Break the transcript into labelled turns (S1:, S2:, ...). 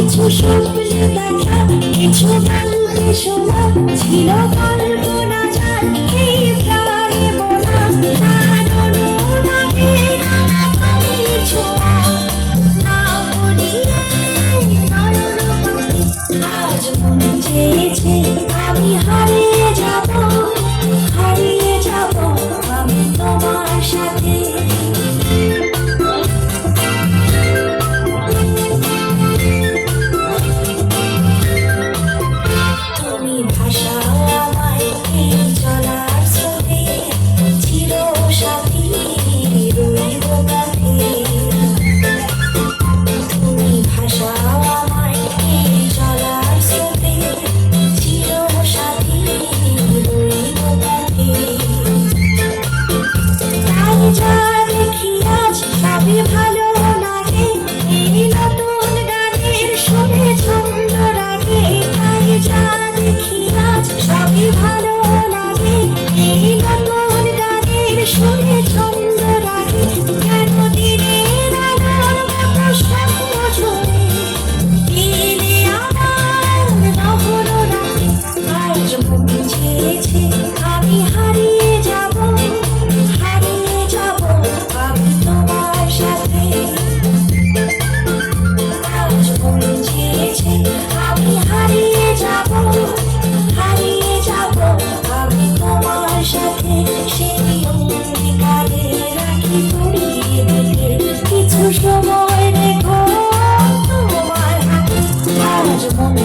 S1: কিছু স্বপ্নে দেখা, কিছু গল্পে শোনা, ছিল কল্পনা যার এই প্রাণে বোনা। তার অনুরাগে নানা পাখির ছোঁয়া, না বলিলে নয়ন পাখি। আজ মন চেয়েছে আমি হারিয়ে যাব, হারিয়ে যাব আমি তোমার সাথে। তুমি ভাসাও আমায় এই চলার স্রোতে, চির সাথী রইব কাঁধে। তুমি ভাসাও আমায় এই চলার স্রোতে, চির সাথী রইব কাঁধে। তাই যা দেখি আজ সবই ভালো লাগে, এই নতুন গানের সুরে ছন্দ রাগে। তাই যা দেখি আজ সবই ভালো লাগে, এই নতুন গানের সুরে ছন্দ রাগে। কেন দিনের আলোর মতো স্বপ্ন ঝরে দিলে আমার নহর রাতে। আজ মন চেয়েছে আমি হারিয়ে যাব, হারিয়ে যাব আমি তোমার সাথে। আজ মন চেয়েছে আমি হারিয়ে যাব, হারিয়ে যাব আমি তোমার সাথে। সেই অঙ্গীকারে রাখি পরিয়ে দিলে কিছু সময় রেখো তোমার হাতে। আজ মন